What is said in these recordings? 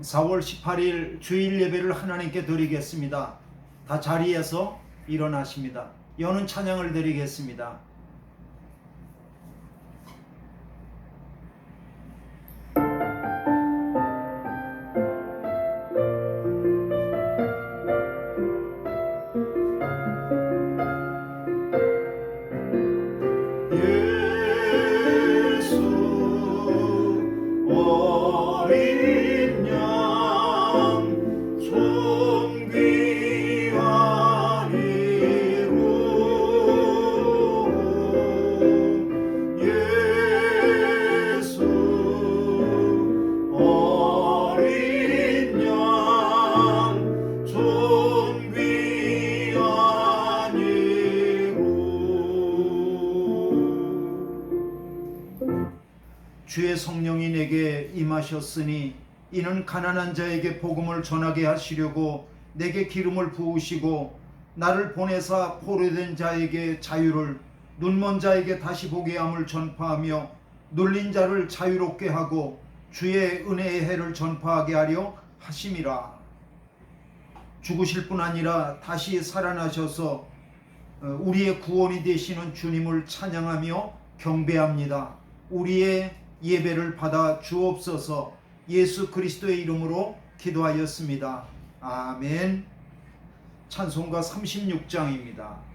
4월 18일 주일 예배를 하나님께 드리겠습니다. 다 자리에서 일어나십니다. 여는 찬양을 드리겠습니다. 주의 성령이 내게 임하셨으니 이는 가난한 자에게 복음을 전하게 하시려고 내게 기름을 부으시고 나를 보내사 포로된 자에게 자유를, 눈먼 자에게 다시 보게 함을 전파하며 눌린 자를 자유롭게 하고 주의 은혜의 해를 전파하게 하려 하심이라. 죽으실 뿐 아니라 다시 살아나셔서 우리의 구원이 되시는 주님을 찬양하며 경배합니다. 우리의 예배를 받아 주옵소서. 예수 그리스도의 이름으로 기도하였습니다. 아멘. 찬송가 36장입니다.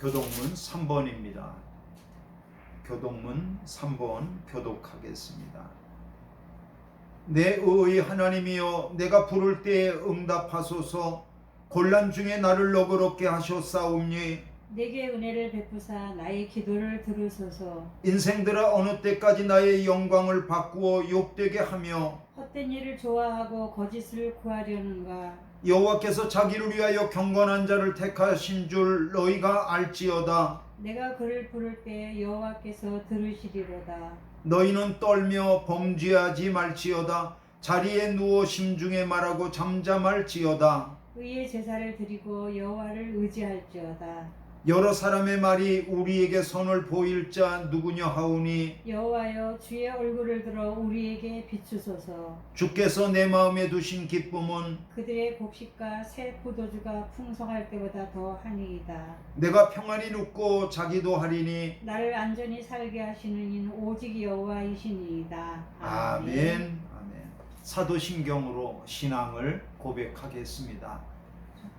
교독문 3번입니다. 교독문 3번 교독하겠습니다. 내 의의 하나님이여, 내가 부를 때에 응답하소서. 곤란 중에 나를 너그럽게 하셨사옵니. 내게 은혜를 베푸사 나의 기도를 들으소서. 인생들아, 어느 때까지 나의 영광을 바꾸어 욕되게 하며 헛된 일을 좋아하고 거짓을 구하려는가. 여호와께서 자기를 위하여 경건한 자를 택하신 줄 너희가 알지어다. 내가 그를 부를 때 여호와께서 들으시리로다. 너희는 떨며 범죄하지 말지어다. 자리에 누워 심중에 말하고 잠잠할지어다. 의의 제사를 드리고 여호와를 의지할지어다. 여러 사람의 말이 우리에게 선을 보일 자 누구냐 하오니 여호와여 주의 얼굴을 들어 우리에게 비추소서. 주께서 내 마음에 두신 기쁨은 그들의 곡식과 새 포도주가 풍성할 때보다 더 하니이다. 내가 평안히 눕고 자기도 하리니 나를 안전히 살게 하시는 이는 오직 여호와이시니이다. 아멘. 아멘. 사도신경으로 신앙을 고백하겠습니다.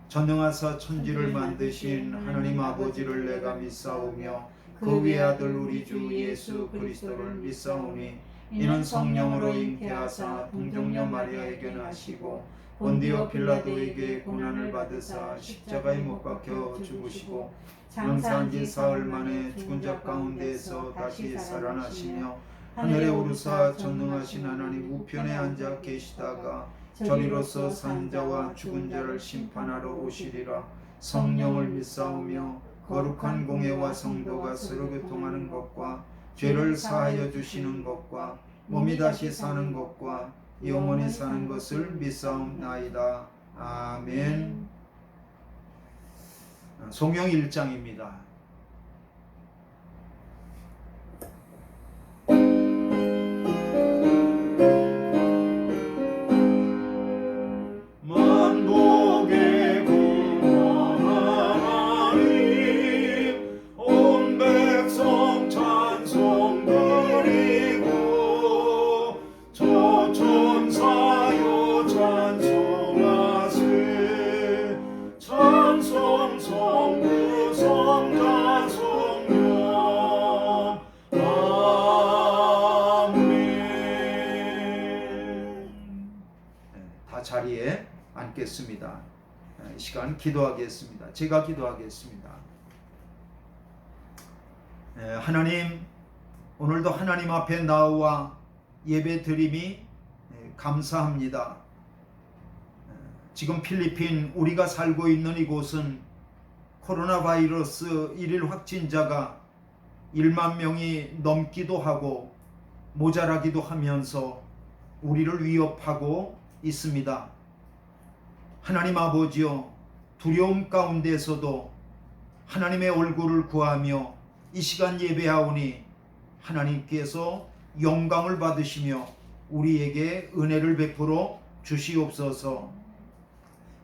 전능하사 천지를 만드신 하나님 아버지를 내가 믿사오며 그 외아들 우리 주 예수 그리스도를 믿사오니 이는 성령으로 잉태하사 동정녀 마리아에게 나시고 본디오 빌라도에게 고난을 받으사 십자가에 못 박혀 죽으시고 장사한 지 사흘 만에 죽은 자 가운데에서 다시 살아나시며 하늘에 오르사 전능하신 하나님 우편에 앉아 계시다가 저리로서 산 자와 죽은 자를 심판하러 오시리라. 성령을 믿사오며 거룩한 공회와 성도가 서로 교통하는 것과 죄를 사하여 주시는 것과 몸이 다시 사는 것과 영원히 사는 것을 믿사옵나이다. 아멘. 성경 1장입니다. 자리에 앉겠습니다. 이 시간 기도하겠습니다. 제가 기도하겠습니다. 하나님, 오늘도 하나님 앞에 나와 예배 드림이 감사합니다. 지금 필리핀 우리가 살고 있는 이곳은 코로나 바이러스 1일 확진자가 1만 명이 넘기도 하고 모자라기도 하면서 우리를 위협하고 있습니다. 하나님 아버지여, 두려움 가운데서도 하나님의 얼굴을 구하며 이 시간 예배하오니 하나님께서 영광을 받으시며 우리에게 은혜를 베풀어 주시옵소서.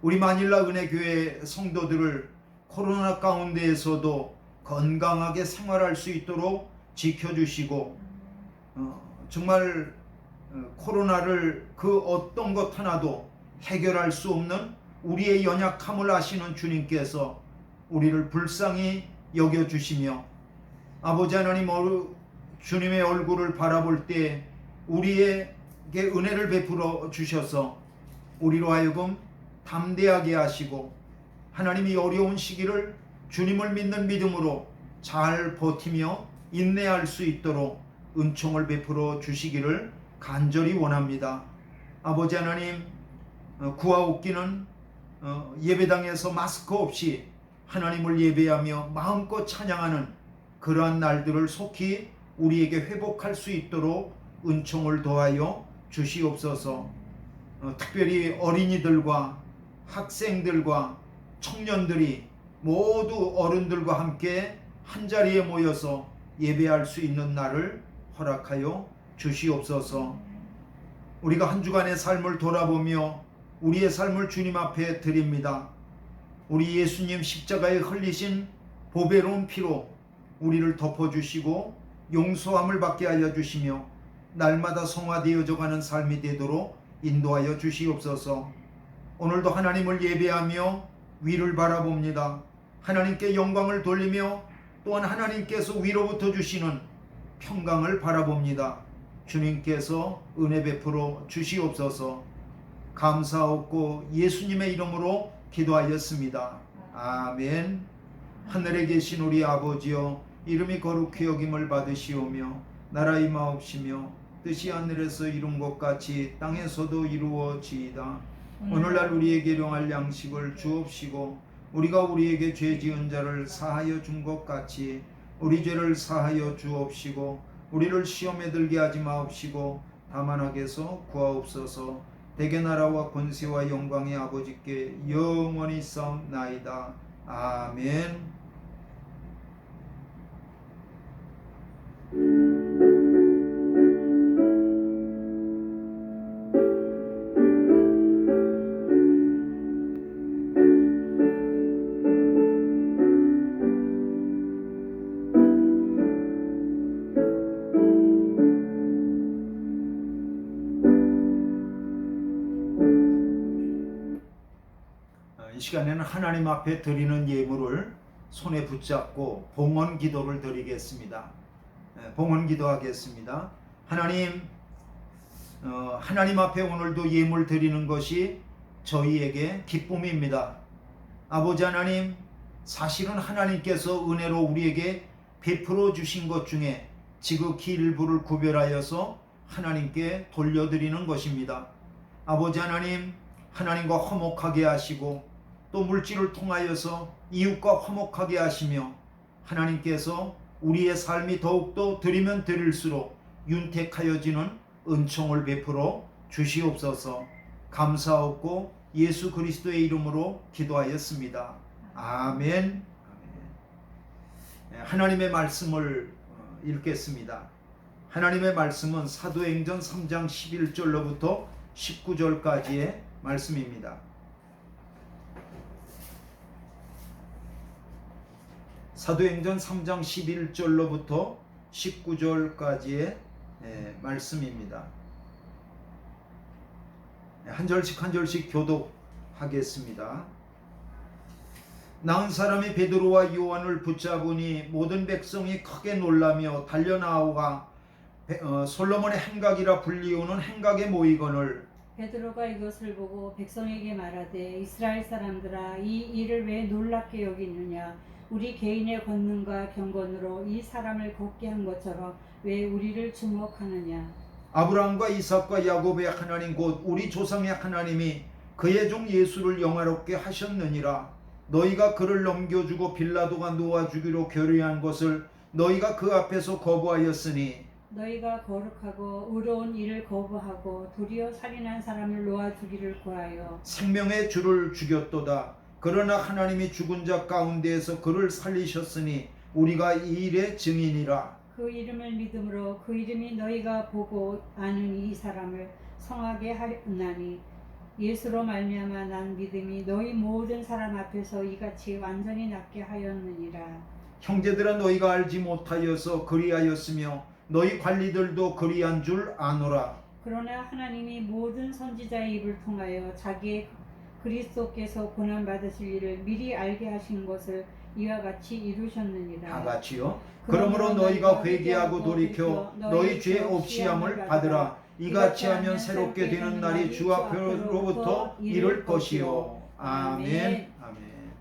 우리 마닐라 은혜교회 성도들을 코로나 가운데에서도 건강하게 생활할 수 있도록 지켜주시고 정말 코로나를 그 어떤 것 하나도 해결할 수 없는 우리의 연약함을 아시는 주님께서 우리를 불쌍히 여겨주시며 아버지 하나님 주님의 얼굴을 바라볼 때 우리에게 은혜를 베풀어 주셔서 우리로 하여금 담대하게 하시고 하나님이 어려운 시기를 주님을 믿는 믿음으로 잘 버티며 인내할 수 있도록 은총을 베풀어 주시기를 간절히 원합니다. 아버지 하나님, 구하옵기는 예배당에서 마스크 없이 하나님을 예배하며 마음껏 찬양하는 그러한 날들을 속히 우리에게 회복할 수 있도록 은총을 더하여 주시옵소서. 특별히 어린이들과 학생들과 청년들이 모두 어른들과 함께 한자리에 모여서 예배할 수 있는 날을 허락하여 주시옵소서. 우리가 한 주간의 삶을 돌아보며 우리의 삶을 주님 앞에 드립니다. 우리 예수님 십자가에 흘리신 보배로운 피로 우리를 덮어주시고 용서함을 받게 하여 주시며 날마다 성화되어져 가는 삶이 되도록 인도하여 주시옵소서. 오늘도 하나님을 예배하며 위를 바라봅니다. 하나님께 영광을 돌리며 또한 하나님께서 위로부터 주시는 평강을 바라봅니다. 주님께서 은혜 베풀어 주시옵소서. 감사하고 예수님의 이름으로 기도하였습니다. 아멘. 하늘에 계신 우리 아버지여, 이름이 거룩히 여김을 받으시오며 나라 임하옵시며 뜻이 하늘에서 이룬 것 같이 땅에서도 이루어지이다. 오늘날 우리에게 일용할 양식을 주옵시고 우리가 우리에게 죄 지은 자를 사하여 준 것 같이 우리 죄를 사하여 주옵시고 우리를 시험에 들게 하지 마옵시고 다만 악에서 구하옵소서. 대개 나라와 권세와 영광의 아버지께 영원히 싸움나이다. 아멘. 이 시간에는 하나님 앞에 드리는 예물을 손에 붙잡고 봉헌 기도를 드리겠습니다. 봉헌 기도하겠습니다. 하나님, 하나님 앞에 오늘도 예물 드리는 것이 저희에게 기쁨입니다. 아버지 하나님, 사실은 하나님께서 은혜로 우리에게 베풀어 주신 것 중에 지극히 일부를 구별하여서 하나님께 돌려드리는 것입니다. 아버지 하나님, 하나님과 화목하게 하시고 또 물질을 통하여서 이웃과 화목하게 하시며 하나님께서 우리의 삶이 더욱더 드리면 드릴수록 윤택하여지는 은총을 베풀어 주시옵소서. 감사하고 예수 그리스도의 이름으로 기도하였습니다. 아멘. 하나님의 말씀을 읽겠습니다. 하나님의 말씀은 사도행전 3장 11절로부터 19절까지의 말씀입니다. 사도행전 3장 11절로부터 19절까지의 말씀입니다. 한 절씩 한 절씩 교독하겠습니다. 나은 사람이 베드로와 요한을 붙잡으니 모든 백성이 크게 놀라며 달려나오가 솔로몬의 행각이라 불리우는 행각에 모이거늘 베드로가 이것을 보고 백성에게 말하되 이스라엘 사람들아 이 일을 왜 놀랍게 여기느냐 우리 개인의 권능과 경건으로 이 사람을 걷게 한 것처럼 왜 우리를 주목하느냐. 아브라함과 이삭과 야곱의 하나님 곧 우리 조상의 하나님이 그의 종 예수를 영화롭게 하셨느니라. 너희가 그를 넘겨주고 빌라도가 놓아주기로 결의한 것을 너희가 그 앞에서 거부하였으니 너희가 거룩하고 의로운 일을 거부하고 도리어 살인한 사람을 놓아주기를 구하여 생명의 주를 죽였도다. 그러나 하나님이 죽은 자 가운데에서 그를 살리셨으니 우리가 이 일의 증인이라. 그 이름을 믿음으로 그 이름이 너희가 보고 아는 이 사람을 성하게 하였나니 예수로 말미암아 난 믿음이 너희 모든 사람 앞에서 이같이 완전히 낫게 하였느니라. 형제들아 너희가 알지 못하여서 그리하였으며 너희 관리들도 그리한 줄 아노라. 그러나 하나님이 모든 선지자의 입을 통하여 자기의 그리스도께서 고난 받으실 일을 미리 알게 하신 것을 이와 같이 이루셨느니라. 다 같이요. 그러므로 너희가 회개하고 돌이켜 너희 죄 없이함을 받으라. 이같이 하면 새롭게 되는 날이 주 앞으로부터 이를 것이요. 아멘. 아멘.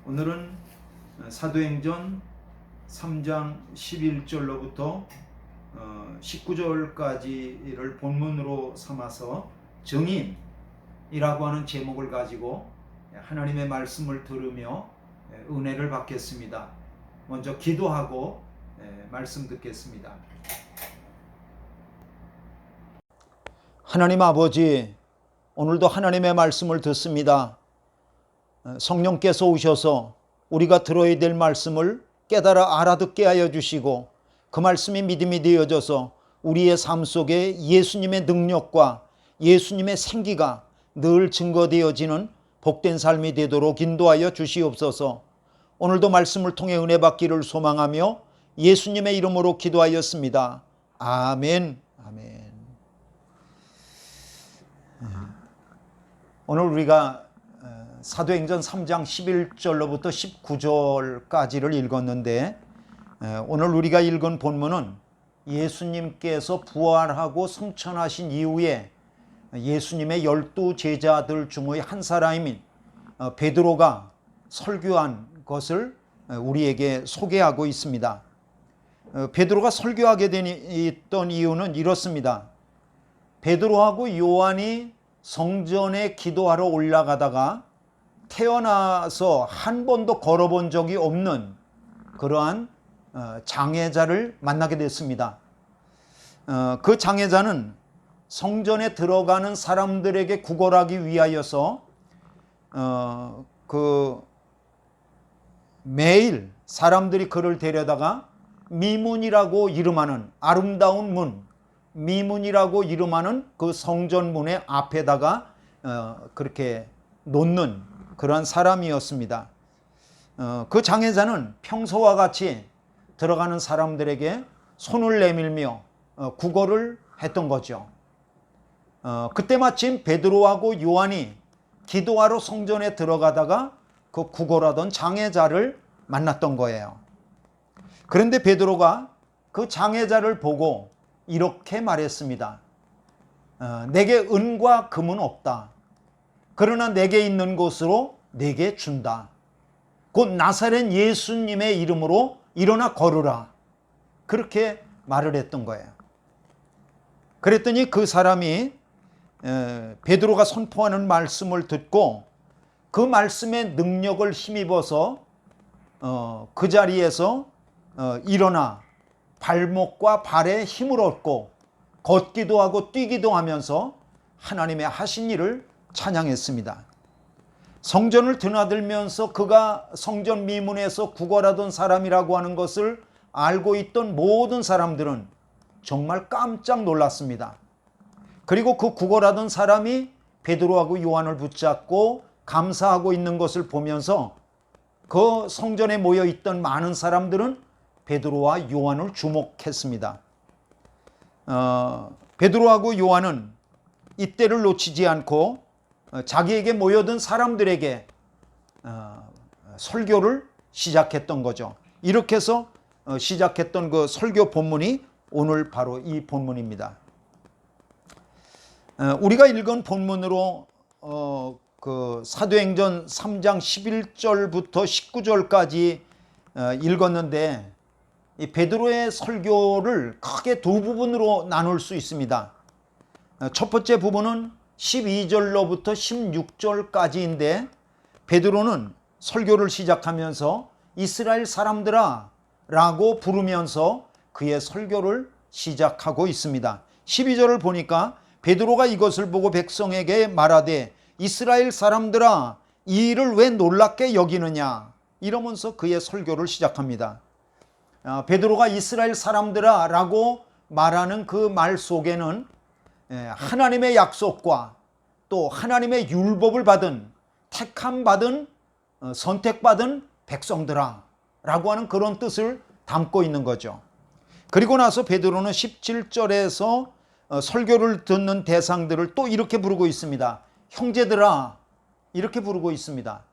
오늘은 사도행전 3장 11절로부터 19절까지를 본문으로 삼아서 증인이라고 하는 제목을 가지고 하나님의 말씀을 들으며 은혜를 받겠습니다. 먼저 기도하고 말씀 듣겠습니다. 하나님 아버지, 오늘도 하나님의 말씀을 듣습니다. 성령께서 오셔서 우리가 들어야 될 말씀을 깨달아 알아듣게 하여 주시고 그 말씀이 믿음이 되어져서 우리의 삶 속에 예수님의 능력과 예수님의 생기가 늘 증거되어지는 복된 삶이 되도록 인도하여 주시옵소서. 오늘도 말씀을 통해 은혜 받기를 소망하며 예수님의 이름으로 기도하였습니다. 아멘. 아멘. 오늘 우리가 사도행전 3장 11절로부터 19절까지를 읽었는데 오늘 우리가 읽은 본문은 예수님께서 부활하고 승천하신 이후에 예수님의 12 제자들 중의 한 사람인 베드로가 설교한 것을 우리에게 소개하고 있습니다. 베드로가 설교하게 됐던 이유는 이렇습니다. 베드로하고 요한이 성전에 기도하러 올라가다가 태어나서 한 번도 걸어본 적이 없는 그러한 장애자를 만나게 됐습니다. 그 장애자는 성전에 들어가는 사람들에게 구걸하기 위하여서 매일 사람들이 그를 데려다가 미문이라고 이름하는 아름다운 문, 미문이라고 이름하는 그 성전문의 앞에다가 그렇게 놓는 그런 사람이었습니다. 그 장애자는 평소와 같이 들어가는 사람들에게 손을 내밀며 구걸을 했던 거죠. 그때 마침 베드로하고 요한이 기도하러 성전에 들어가다가 그 구걸하던 장애자를 만났던 거예요. 그런데 베드로가 그 장애자를 보고 이렇게 말했습니다. 내게 은과 금은 없다. 그러나 내게 있는 것으로 내게 준다. 곧 나사렛 예수님의 이름으로 일어나 걸으라. 그렇게 말을 했던 거예요. 그랬더니 그 사람이 베드로가 선포하는 말씀을 듣고 그 말씀의 능력을 힘입어서 그 자리에서 일어나 발목과 발에 힘을 얻고 걷기도 하고 뛰기도 하면서 하나님의 하신 일을 찬양했습니다. 성전을 드나들면서 그가 성전 미문에서 구걸하던 사람이라고 하는 것을 알고 있던 모든 사람들은 정말 깜짝 놀랐습니다. 그리고 그 구걸하던 사람이 베드로하고 요한을 붙잡고 감사하고 있는 것을 보면서 그 성전에 모여 있던 많은 사람들은 베드로와 요한을 주목했습니다. 베드로하고 요한은 이때를 놓치지 않고 자기에게 모여든 사람들에게 설교를 시작했던 거죠. 이렇게 해서 시작했던 그 설교 본문이 오늘 바로 이 본문입니다. 우리가 읽은 본문으로 그 사도행전 3장 11절부터 19절까지 읽었는데 이 베드로의 설교를 크게 두 부분으로 나눌 수 있습니다. 첫 번째 부분은 12절로부터 16절까지인데 베드로는 설교를 시작하면서 이스라엘 사람들아 라고 부르면서 그의 설교를 시작하고 있습니다. 12절을 보니까 베드로가 이것을 보고 백성에게 말하되 이스라엘 사람들아 이 일을 왜 놀랍게 여기느냐 이러면서 그의 설교를 시작합니다. 베드로가 이스라엘 사람들아 라고 말하는 그 말 속에는 하나님의 약속과 또 하나님의 율법을 받은 택함받은 선택받은 백성들아 라고 하는 그런 뜻을 담고 있는 거죠. 그리고 나서 베드로는 17절에서 설교를 듣는 대상들을 또 이렇게 부르고 있습니다. 형제들아 이렇게 부르고 있습니다.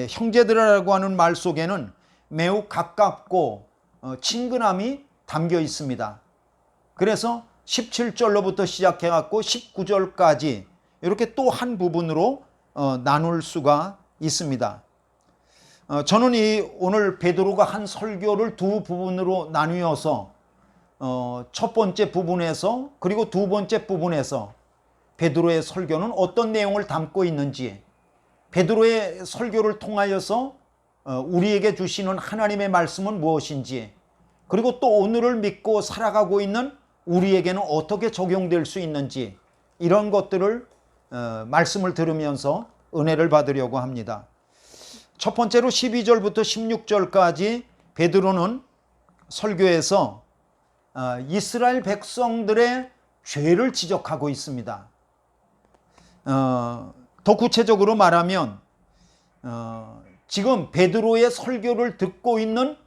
형제들아라고 하는 말 속에는 매우 가깝고 친근함이 담겨 있습니다. 그래서 17절로부터 시작해 갖고 19절까지 이렇게 또 한 부분으로 나눌 수가 있습니다. 저는 오늘 베드로가 한 설교를 두 부분으로 나누어서 첫 번째 부분에서 그리고 두 번째 부분에서 베드로의 설교는 어떤 내용을 담고 있는지, 베드로의 설교를 통하여서 우리에게 주시는 하나님의 말씀은 무엇인지, 그리고 또 오늘을 믿고 살아가고 있는 우리에게는 어떻게 적용될 수 있는지, 이런 것들을 말씀을 들으면서 은혜를 받으려고 합니다. 첫 번째로 12절부터 16절까지 베드로는 설교에서 이스라엘 백성들의 죄를 지적하고 있습니다. 더 구체적으로 말하면 지금 베드로의 설교를 듣고 있는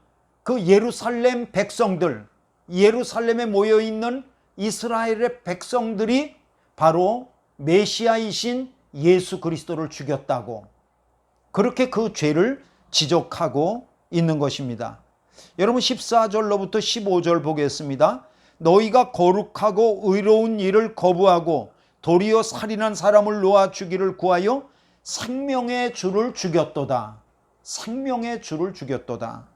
그 예루살렘 백성들, 예루살렘에 모여있는 이스라엘의 백성들이 바로 메시아이신 예수 그리스도를 죽였다고, 그렇게 그 죄를 지적하고 있는 것입니다. 여러분 14절로부터 15절 보겠습니다. 너희가 거룩하고 의로운 일을 거부하고 도리어 살인한 사람을 놓아 주기를 구하여 생명의 주를 죽였도다. 생명의 주를 죽였도다.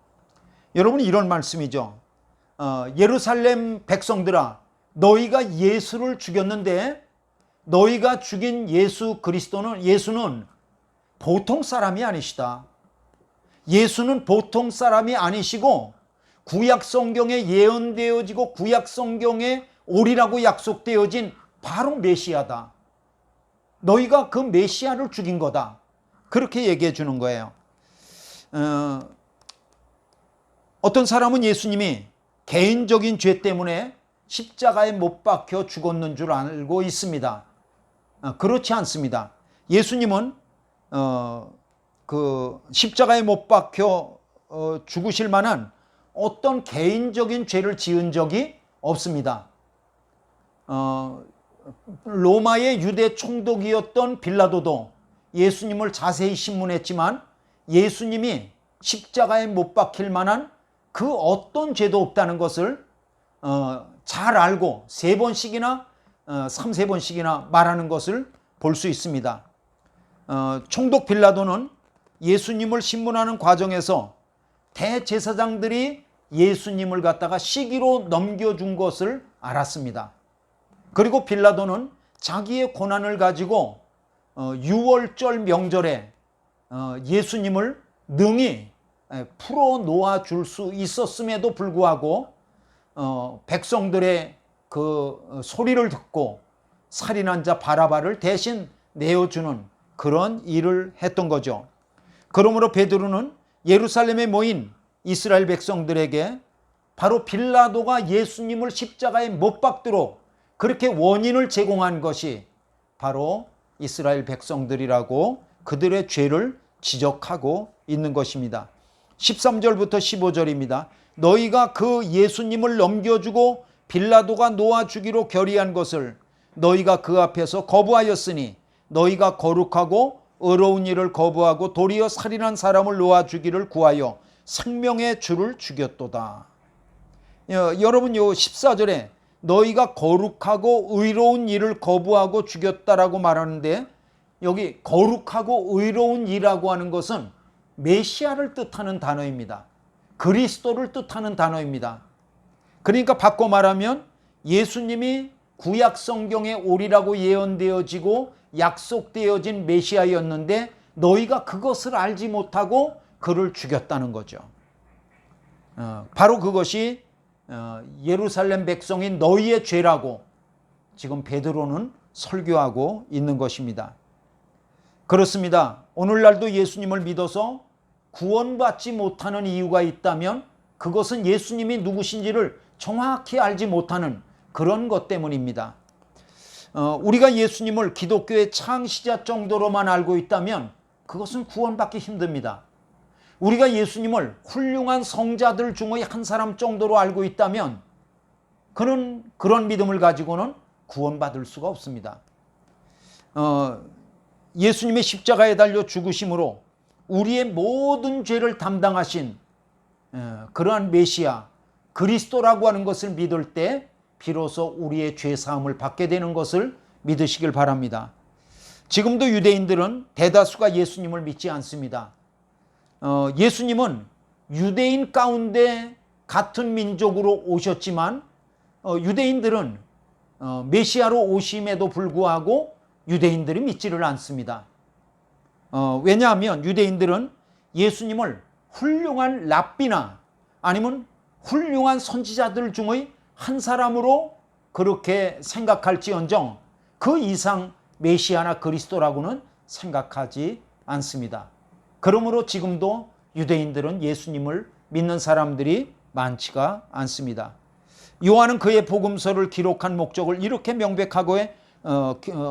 여러분 이런 말씀이죠. 예루살렘 백성들아, 너희가 예수를 죽였는데 너희가 죽인 예수는 보통 사람이 아니시다. 예수는 보통 사람이 아니시고 구약 성경에 예언되어지고 구약 성경에 오리라고 약속되어진 바로 메시아다. 너희가 그 메시아를 죽인 거다. 그렇게 얘기해 주는 거예요. 어떤 사람은 예수님이 개인적인 죄 때문에 십자가에 못 박혀 죽었는 줄 알고 있습니다. 그렇지 않습니다. 예수님은 그 십자가에 못 박혀 죽으실 만한 어떤 개인적인 죄를 지은 적이 없습니다. 로마의 유대 총독이었던 빌라도도 예수님을 자세히 신문했지만 예수님이 십자가에 못 박힐 만한 그 어떤 죄도 없다는 것을 잘 알고 3번씩이나 3-4번씩이나 말하는 것을 볼 수 있습니다. 총독 빌라도는 예수님을 신문하는 과정에서 대제사장들이 예수님을 갖다가 시기로 넘겨준 것을 알았습니다. 그리고 빌라도는 자기의 고난을 가지고 6월절 명절에 예수님을 능히 풀어놓아 줄 수 있었음에도 불구하고 백성들의 그 소리를 듣고 살인한 자 바라바를 대신 내어주는 그런 일을 했던 거죠. 그러므로 베드로는 예루살렘에 모인 이스라엘 백성들에게 바로 빌라도가 예수님을 십자가에 못 박도록 그렇게 원인을 제공한 것이 바로 이스라엘 백성들이라고 그들의 죄를 지적하고 있는 것입니다. 13절부터 15절입니다. 너희가 그 예수님을 넘겨주고 빌라도가 놓아주기로 결의한 것을 너희가 그 앞에서 거부하였으니 너희가 거룩하고 의로운 일을 거부하고 도리어 살인한 사람을 놓아주기를 구하여 생명의 주를 죽였도다. 여러분, 요 14절에 너희가 거룩하고 의로운 일을 거부하고 죽였다라고 말하는데, 여기 거룩하고 의로운 일이라고 하는 것은 메시아를 뜻하는 단어입니다. 그리스도를 뜻하는 단어입니다. 그러니까 바꿔 말하면 예수님이 구약 성경에 오리라고 예언되어지고 약속되어진 메시아였는데 너희가 그것을 알지 못하고 그를 죽였다는 거죠. 바로 그것이 예루살렘 백성인 너희의 죄라고 지금 베드로는 설교하고 있는 것입니다. 그렇습니다. 오늘날도 예수님을 믿어서 구원받지 못하는 이유가 있다면 그것은 예수님이 누구신지를 정확히 알지 못하는 그런 것 때문입니다. 우리가 예수님을 기독교의 창시자 정도로만 알고 있다면 그것은 구원받기 힘듭니다. 우리가 예수님을 훌륭한 성자들 중의 한 사람 정도로 알고 있다면 그런 믿음을 가지고는 구원받을 수가 없습니다. 예수님의 십자가에 달려 죽으심으로 우리의 모든 죄를 담당하신 그러한 메시아 그리스도라고 하는 것을 믿을 때 비로소 우리의 죄 사함을 받게 되는 것을 믿으시길 바랍니다. 지금도 유대인들은 대다수가 예수님을 믿지 않습니다. 예수님은 유대인 가운데 같은 민족으로 오셨지만 유대인들은 메시아로 오심에도 불구하고 유대인들이 믿지를 않습니다. 왜냐하면 유대인들은 예수님을 훌륭한 랍비나 아니면 훌륭한 선지자들 중의 한 사람으로 그렇게 생각할지언정 그 이상 메시아나 그리스도라고는 생각하지 않습니다. 그러므로 지금도 유대인들은 예수님을 믿는 사람들이 많지가 않습니다. 요한은 그의 복음서를 기록한 목적을 이렇게 명백하고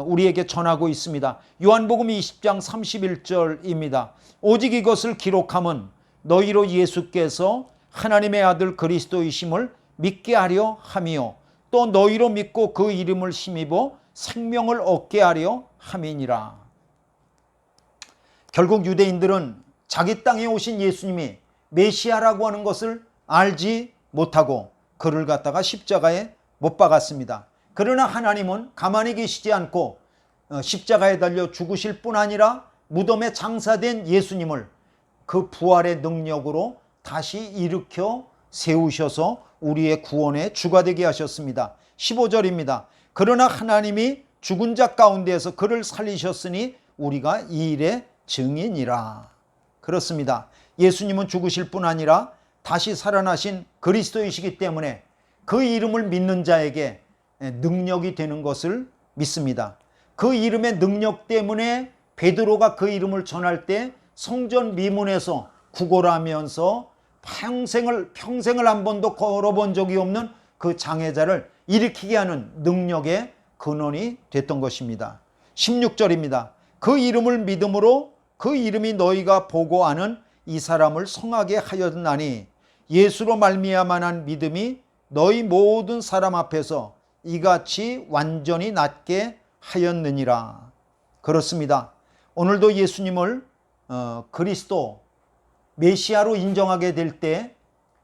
우리에게 전하고 있습니다. 요한복음 20장 31절입니다. 오직 이것을 기록함은 너희로 예수께서 하나님의 아들 그리스도이심을 믿게 하려 함이요 또 너희로 믿고 그 이름을 힘입어 생명을 얻게 하려 함이니라. 결국 유대인들은 자기 땅에 오신 예수님이 메시아라고 하는 것을 알지 못하고 그를 갖다가 십자가에 못 박았습니다. 그러나 하나님은 가만히 계시지 않고 십자가에 달려 죽으실 뿐 아니라 무덤에 장사된 예수님을 그 부활의 능력으로 다시 일으켜 세우셔서 우리의 구원의 주가 되게 하셨습니다. 15절입니다. 그러나 하나님이 죽은 자 가운데에서 그를 살리셨으니 우리가 이 일의 증인이라. 그렇습니다. 예수님은 죽으실 뿐 아니라 다시 살아나신 그리스도이시기 때문에 그 이름을 믿는 자에게 능력이 되는 것을 믿습니다. 그 이름의 능력 때문에 베드로가 그 이름을 전할 때 성전 미문에서 구걸하면서 평생을 한 번도 걸어본 적이 없는 그 장애자를 일으키게 하는 능력의 근원이 됐던 것입니다. 16절입니다. 그 이름을 믿음으로 그 이름이 너희가 보고 아는 이 사람을 성하게 하였나니 예수로 말미암아 믿음이 너희 모든 사람 앞에서 이같이 완전히 낫게 하였느니라. 그렇습니다. 오늘도 예수님을 그리스도 메시아로 인정하게 될 때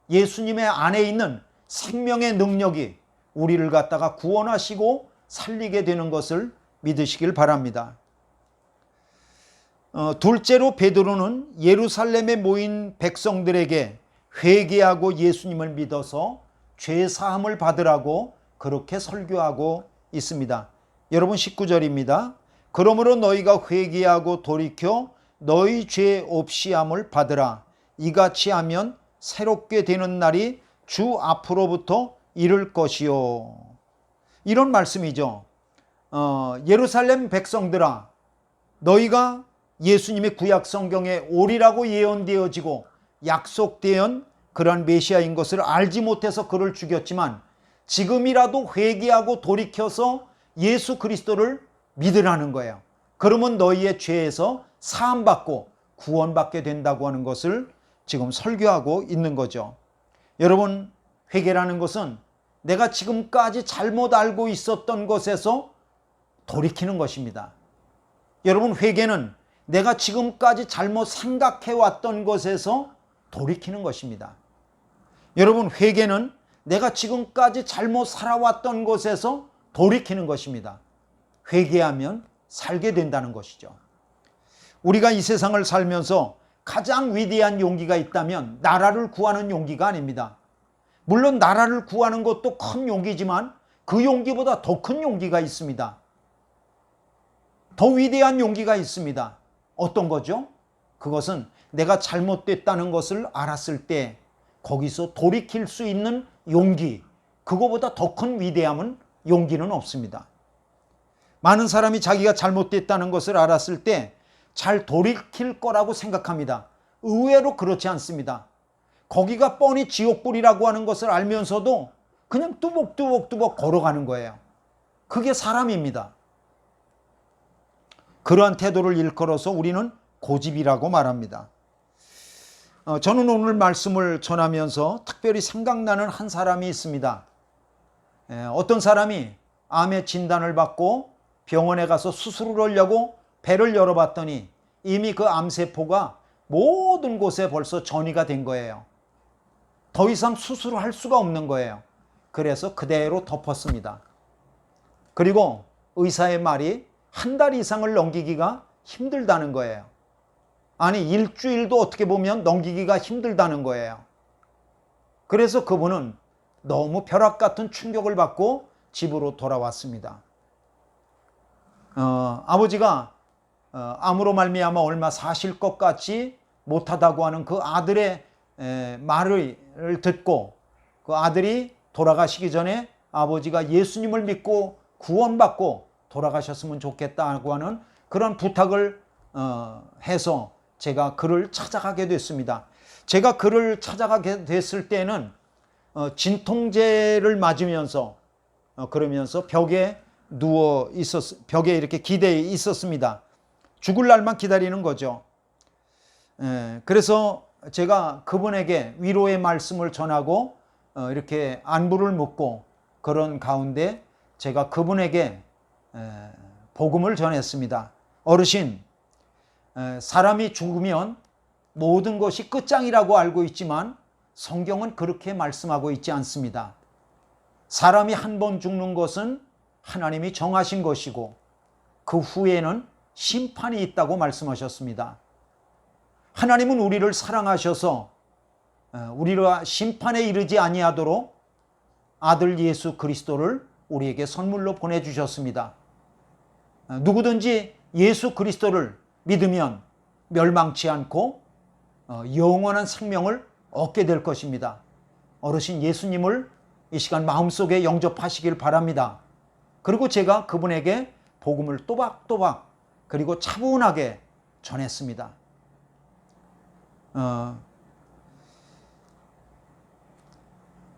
예수님의 안에 있는 생명의 능력이 우리를 갖다가 구원하시고 살리게 되는 것을 믿으시길 바랍니다. 둘째로 베드로는 예루살렘에 모인 백성들에게 회개하고 예수님을 믿어서 죄 사함을 받으라고 그렇게 설교하고 있습니다. 여러분 19절입니다. 그러므로 너희가 회개하고 돌이켜 너희 죄 없이함을 받으라. 이같이 하면 새롭게 되는 날이 주 앞으로부터 이를 것이요. 이런 말씀이죠. 예루살렘 백성들아, 너희가 예수님의 구약 성경에 오리라고 예언되어지고 약속된 그러한 메시아인 것을 알지 못해서 그를 죽였지만 지금이라도 회개하고 돌이켜서 예수 그리스도를 믿으라는 거예요. 그러면 너희의 죄에서 사함받고 구원받게 된다고 하는 것을 지금 설교하고 있는 거죠. 여러분, 회개라는 것은 내가 지금까지 잘못 알고 있었던 것에서 돌이키는 것입니다. 여러분, 회개는 내가 지금까지 잘못 생각해왔던 것에서 돌이키는 것입니다. 여러분, 회개는 내가 지금까지 잘못 살아왔던 것에서 돌이키는 것입니다. 회개하면 살게 된다는 것이죠. 우리가 이 세상을 살면서 가장 위대한 용기가 있다면 나라를 구하는 용기가 아닙니다. 물론 나라를 구하는 것도 큰 용기지만 그 용기보다 더 큰 용기가 있습니다. 더 위대한 용기가 있습니다. 어떤 거죠? 그것은 내가 잘못됐다는 것을 알았을 때 거기서 돌이킬 수 있는 용기, 그거보다 더 큰 위대함은 용기는 없습니다. 많은 사람이 자기가 잘못됐다는 것을 알았을 때 잘 돌이킬 거라고 생각합니다. 의외로 그렇지 않습니다. 거기가 뻔히 지옥불이라고 하는 것을 알면서도 그냥 뚜벅뚜벅 걸어가는 거예요. 그게 사람입니다. 그러한 태도를 일컬어서 우리는 고집이라고 말합니다. 저는 오늘 말씀을 전하면서 특별히 생각나는 한 사람이 있습니다. 어떤 사람이 암의 진단을 받고 병원에 가서 수술을 하려고 배를 열어봤더니 이미 그 암세포가 모든 곳에 벌써 전이가 된 거예요. 더 이상 수술을 할 수가 없는 거예요. 그래서 그대로 덮었습니다. 그리고 의사의 말이 한 달 이상을 넘기기가 힘들다는 거예요. 아니, 일주일도 어떻게 보면 넘기기가 힘들다는 거예요. 그래서 그분은 너무 벼락 같은 충격을 받고 집으로 돌아왔습니다. 아버지가 암으로 말미암아 얼마 사실 것 같지 못하다고 하는 그 아들의 말을 듣고 그 아들이 돌아가시기 전에 아버지가 예수님을 믿고 구원받고 돌아가셨으면 좋겠다고 하는 그런 부탁을 해서 제가 그를 찾아가게 됐습니다. 제가 그를 찾아가게 됐을 때는 진통제를 맞으면서 그러면서 벽에 벽에 이렇게 기대어 있었습니다. 죽을 날만 기다리는 거죠. 그래서 제가 그분에게 위로의 말씀을 전하고 이렇게 안부를 묻고 그런 가운데 제가 그분에게 복음을 전했습니다. 어르신, 사람이 죽으면 모든 것이 끝장이라고 알고 있지만 성경은 그렇게 말씀하고 있지 않습니다. 사람이 한 번 죽는 것은 하나님이 정하신 것이고 그 후에는 심판이 있다고 말씀하셨습니다. 하나님은 우리를 사랑하셔서 우리가 심판에 이르지 아니하도록 아들 예수 그리스도를 우리에게 선물로 보내주셨습니다. 누구든지 예수 그리스도를 믿으면 멸망치 않고 영원한 생명을 얻게 될 것입니다. 어르신, 예수님을 이 시간 마음속에 영접하시길 바랍니다. 그리고 제가 그분에게 복음을 또박또박 그리고 차분하게 전했습니다.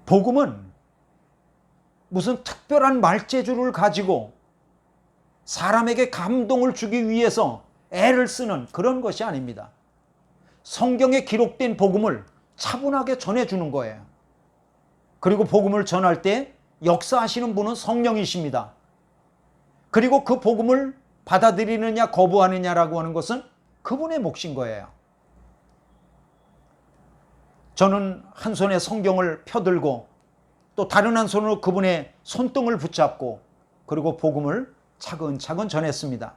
복음은 무슨 특별한 말재주를 가지고 사람에게 감동을 주기 위해서 애를 쓰는 그런 것이 아닙니다. 성경에 기록된 복음을 차분하게 전해주는 거예요. 그리고 복음을 전할 때 역사하시는 분은 성령이십니다. 그리고 그 복음을 받아들이느냐 거부하느냐라고 하는 것은 그분의 몫인 거예요. 저는 한 손에 성경을 펴들고 또 다른 한 손으로 그분의 손등을 붙잡고 그리고 복음을 차근차근 전했습니다.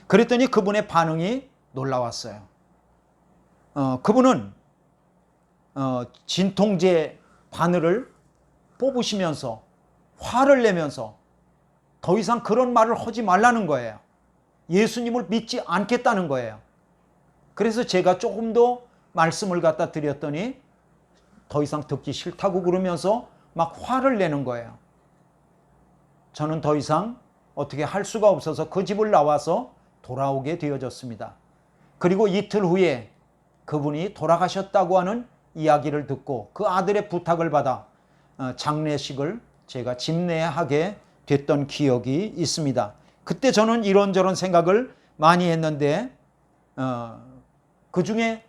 그랬더니 그분의 반응이 놀라웠어요. 그분은 진통제 바늘을 뽑으시면서 화를 내면서 더 이상 그런 말을 하지 말라는 거예요. 예수님을 믿지 않겠다는 거예요. 그래서 제가 조금 더 말씀을 갖다 드렸더니 더 이상 듣기 싫다고 그러면서 막 화를 내는 거예요. 저는 더 이상 어떻게 할 수가 없어서 그 집을 나와서 돌아오게 되어졌습니다. 그리고 이틀 후에 그분이 돌아가셨다고 하는 이야기를 듣고 그 아들의 부탁을 받아 장례식을 제가 집례하게 됐던 기억이 있습니다. 그때 저는 이런저런 생각을 많이 했는데 그 중에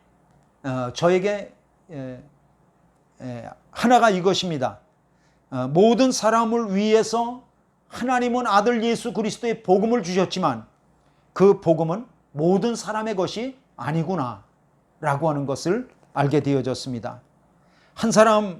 저에게 하나가 이것입니다. 모든 사람을 위해서 하나님은 아들 예수 그리스도의 복음을 주셨지만 그 복음은 모든 사람의 것이 아니구나 라고 하는 것을 알게 되어졌습니다. 한 사람이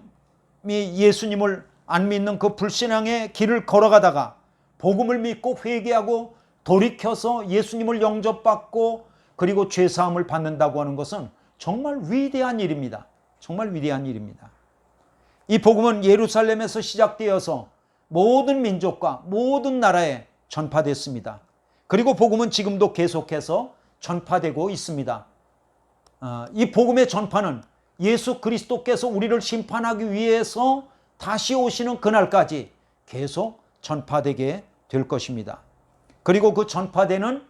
예수님을 안 믿는 그 불신앙의 길을 걸어가다가 복음을 믿고 회개하고 돌이켜서 예수님을 영접받고 그리고 죄사함을 받는다고 하는 것은 정말 위대한 일입니다. 정말 위대한 일입니다. 이 복음은 예루살렘에서 시작되어서 모든 민족과 모든 나라에 전파됐습니다. 그리고 복음은 지금도 계속해서 전파되고 있습니다. 이 복음의 전파는 예수 그리스도께서 우리를 심판하기 위해서 다시 오시는 그날까지 계속 전파되게 될 것입니다. 그리고 그 전파되는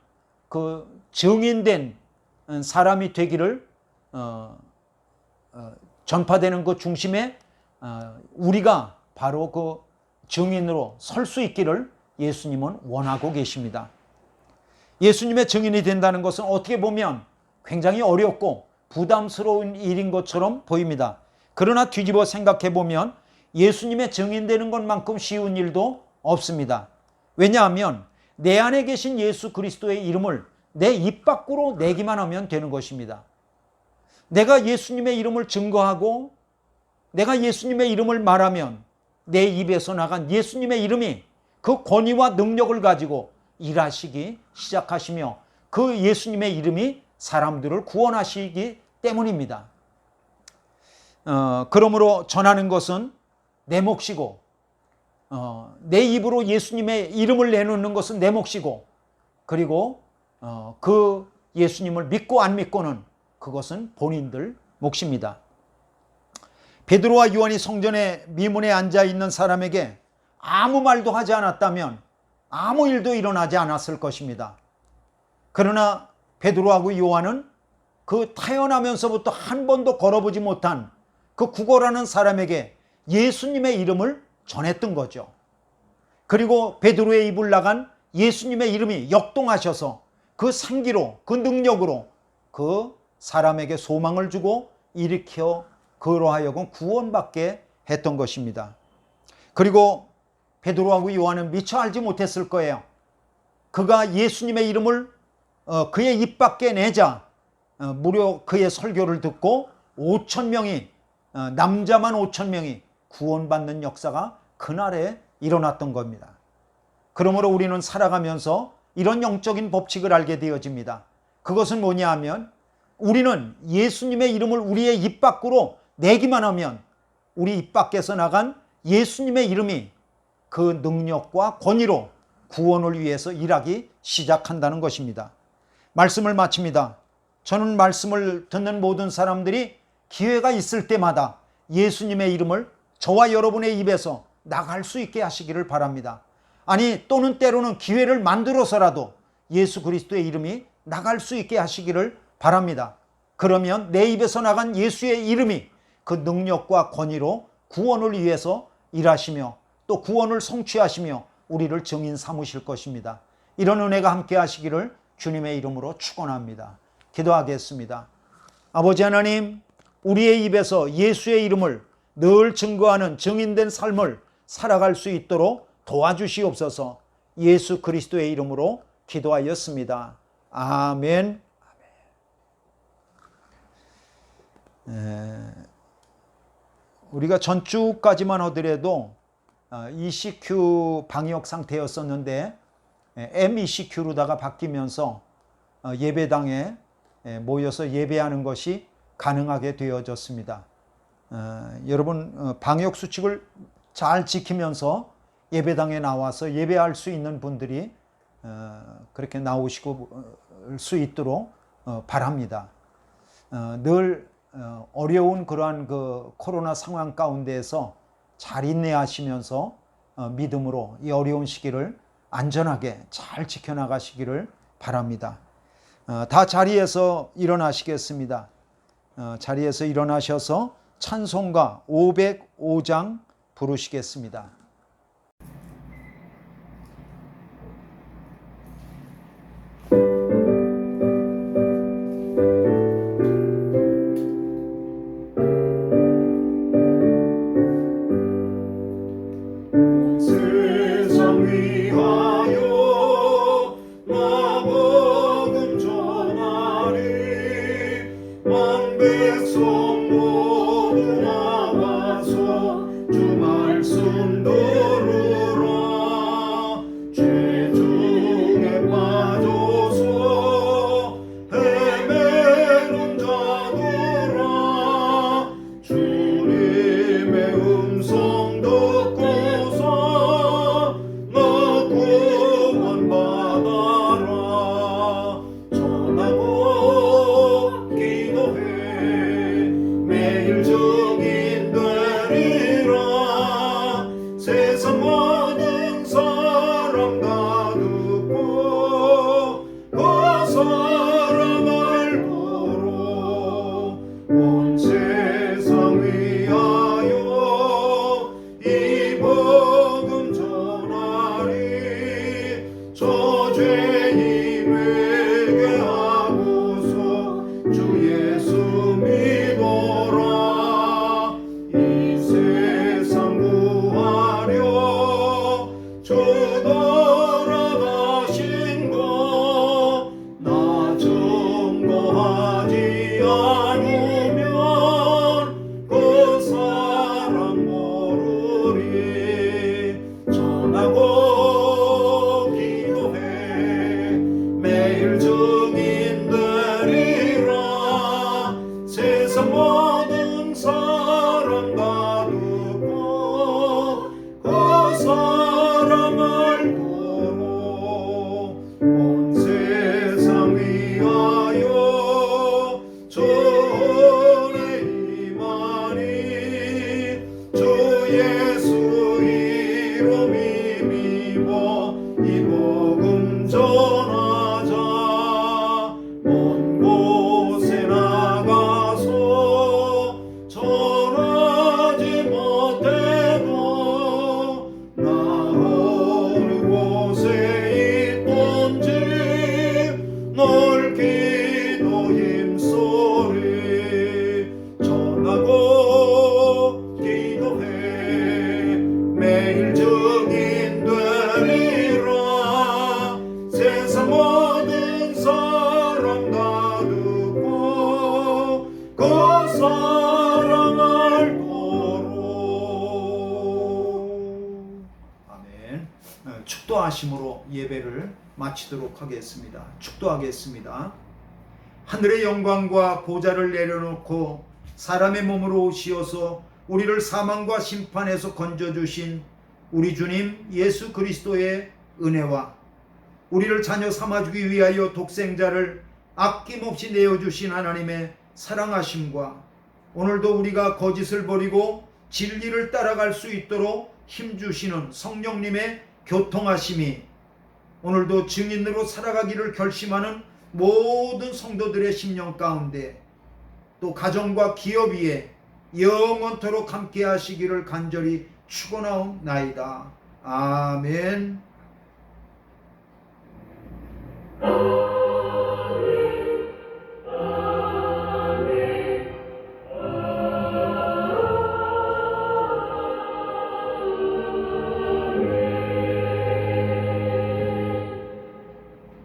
그 증인된 사람이 되기를 전파되는 그 중심에 우리가 바로 그 증인으로 설 수 있기를 예수님은 원하고 계십니다. 예수님의 증인이 된다는 것은 어떻게 보면 굉장히 어렵고 부담스러운 일인 것처럼 보입니다. 그러나 뒤집어 생각해 보면 예수님의 증인되는 것만큼 쉬운 일도 없습니다. 왜냐하면 내 안에 계신 예수 그리스도의 이름을 내 입 밖으로 내기만 하면 되는 것입니다. 내가 예수님의 이름을 증거하고 내가 예수님의 이름을 말하면 내 입에서 나간 예수님의 이름이 그 권위와 능력을 가지고 일하시기 시작하시며 그 예수님의 이름이 사람들을 구원하시기 때문입니다. 그러므로 전하는 것은 내 몫이고 내 입으로 예수님의 이름을 내놓는 것은 내 몫이고 그리고 그 예수님을 믿고 안 믿고는 그것은 본인들 몫입니다. 베드로와 요한이 성전의 미문에 앉아 있는 사람에게 아무 말도 하지 않았다면 아무 일도 일어나지 않았을 것입니다. 그러나 베드로하고 요한은 그 태어나면서부터 한 번도 걸어보지 못한 그 구거라는 사람에게 예수님의 이름을 전했던 거죠. 그리고 베드로의 입을 나간 예수님의 이름이 역동하셔서 그 생기로 그 능력으로 그 사람에게 소망을 주고 일으켜 그로 하여금 구원받게 했던 것입니다. 그리고 베드로하고 요한은 미처 알지 못했을 거예요. 그가 예수님의 이름을 그의 입 밖에 내자 무려 그의 설교를 듣고 5,000명이 남자만 5,000명이 구원받는 역사가 그날에 일어났던 겁니다. 그러므로 우리는 살아가면서 이런 영적인 법칙을 알게 되어집니다. 그것은 뭐냐 하면 우리는 예수님의 이름을 우리의 입 밖으로 내기만 하면 우리 입 밖에서 나간 예수님의 이름이 그 능력과 권위로 구원을 위해서 일하기 시작한다는 것입니다. 말씀을 마칩니다. 저는 말씀을 듣는 모든 사람들이 기회가 있을 때마다 예수님의 이름을 저와 여러분의 입에서 나갈 수 있게 하시기를 바랍니다. 아니 또는 때로는 기회를 만들어서라도 예수 그리스도의 이름이 나갈 수 있게 하시기를 바랍니다. 그러면 내 입에서 나간 예수의 이름이 그 능력과 권위로 구원을 위해서 일하시며 또 구원을 성취하시며 우리를 증인 삼으실 것입니다. 이런 은혜가 함께 하시기를 주님의 이름으로 축원합니다. 기도하겠습니다. 아버지 하나님, 우리의 입에서 예수의 이름을 늘 증거하는 증인된 삶을 살아갈 수 있도록 도와주시옵소서. 예수 그리스도의 이름으로 기도하였습니다. 아멘. 우리가 전주까지만 하더라도 ECQ 방역 상태였었는데 MECQ로다가 바뀌면서 예배당에 모여서 예배하는 것이 가능하게 되어졌습니다. 여러분 방역 수칙을 잘 지키면서 예배당에 나와서 예배할 수 있는 분들이 그렇게 나오시고 수 있도록 바랍니다. 늘 어려운 그러한 그 코로나 상황 가운데에서 잘 인내하시면서 믿음으로 이 어려운 시기를 안전하게 잘 지켜나가시기를 바랍니다. 다 자리에서 일어나시겠습니다. 자리에서 일어나셔서 찬송가 505장 부르시겠습니다. 세상 위하여 나 복음 전하리 만 백성 모두 나와서 주 말씀 들으라 죄 중에 빠져서 헤매는 자들아 주님의 음성 듣고서 너 구원받아라 전하고 기도해 매일 증인 되리라 세상 모든 사람 다 듣고 그 사람을 보러 온 세상 위하여 이 복음 전하리 저 죄인 회개하고서 주 예수 믿어라 이 세상 구하려 주 돌아가신 거 나 증거하지 않으면 그 사람 모르리 전하고 기도해 매일 증인 되리라 세상 모든 사람 다 듣고 그 사람을 보러 온 세상 위하여 전에 임하니 주 예수 이름 힘입어 이 복음 전하자 먼 곳에 나가서 전하지 못해도 나 어느 곳에 있던지 널 기도 힘소리 전하고 기도해 매일 증인 되리라 세상 모든 사람 다 듣고 그 사랑을 보러 아멘. 축도하심으로 예배를 마치도록 하겠습니다. 축도하겠습니다. 하늘의 영광과 보좌를 내려놓고 사람의 몸으로 오시어서 우리를 사망과 심판에서 건져주신 우리 주님 예수 그리스도의 은혜와 우리를 자녀 삼아주기 위하여 독생자를 아낌없이 내어주신 하나님의 사랑하심과 오늘도 우리가 거짓을 버리고 진리를 따라갈 수 있도록 힘주시는 성령님의 교통하심이 오늘도 증인으로 살아가기를 결심하는 모든 성도들의 심령 가운데 또 가정과 기업 위에 영원토록 함께 하시기를 간절히 축원하옵나이다. 아멘.